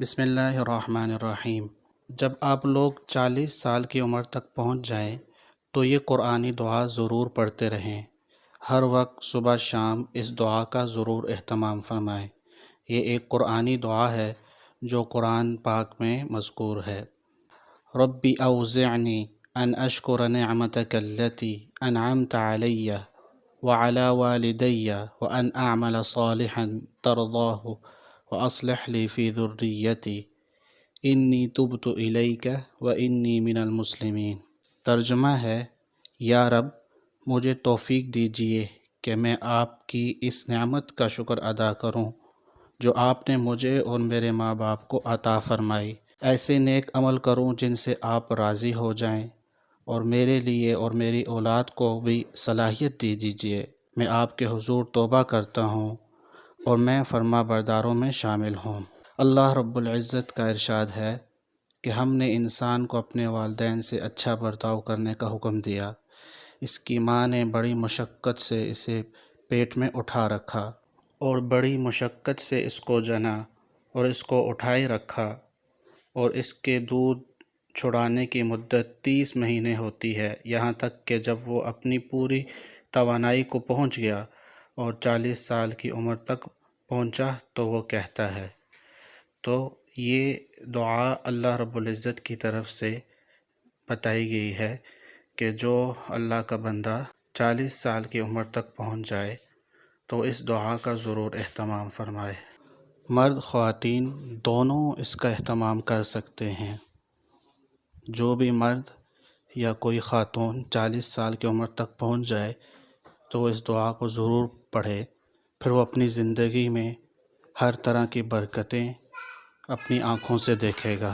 بسم اللہ الرحمن الرحیم۔ جب آپ لوگ 40 سال کی عمر تک پہنچ جائیں تو یہ قرآنی دعا ضرور پڑھتے رہیں۔ ہر وقت صبح شام اس دعا کا ضرور اہتمام فرمائیں۔ یہ ایک قرآنی دعا ہے جو قرآن پاک میں مذکور ہے۔ ربی اوزعنی ان اشکر نعمتک التی انعمت علی وعلی والدی وان اعمل صالحا ترضاہ واصلح لی فی ذریتی انی تبت الیک وانی من المسلمین۔ ترجمہ ہے، یا رب مجھے توفیق دیجیے کہ میں آپ کی اس نعمت کا شکر ادا کروں جو آپ نے مجھے اور میرے ماں باپ کو عطا فرمائی۔ ایسے نیک عمل کروں جن سے آپ راضی ہو جائیں، اور میرے لیے اور میری اولاد کو بھی صلاحیت دے دیجیے۔ میں آپ کے حضور توبہ کرتا ہوں اور میں فرما برداروں میں شامل ہوں۔ اللہ رب العزت کا ارشاد ہے کہ ہم نے انسان کو اپنے والدین سے اچھا برتاؤ کرنے کا حکم دیا۔ اس کی ماں نے بڑی مشقت سے اسے پیٹ میں اٹھا رکھا اور بڑی مشقت سے اس کو جنا اور اس کو اٹھائے رکھا، اور اس کے دودھ چھڑانے کی مدت 30 مہینے ہوتی ہے، یہاں تک کہ جب وہ اپنی پوری توانائی کو پہنچ گیا اور 40 سال کی عمر تک پہنچا تو وہ کہتا ہے۔ تو یہ دعا اللہ رب العزت کی طرف سے بتائی گئی ہے کہ جو اللہ کا بندہ 40 سال کی عمر تک پہنچ جائے تو اس دعا کا ضرور اہتمام فرمائے۔ مرد خواتین دونوں اس کا اہتمام کر سکتے ہیں۔ جو بھی مرد یا کوئی خاتون 40 سال کی عمر تک پہنچ جائے تو وہ اس دعا کو ضرور پڑھے، پھر وہ اپنی زندگی میں ہر طرح کی برکتیں اپنی آنکھوں سے دیکھے گا۔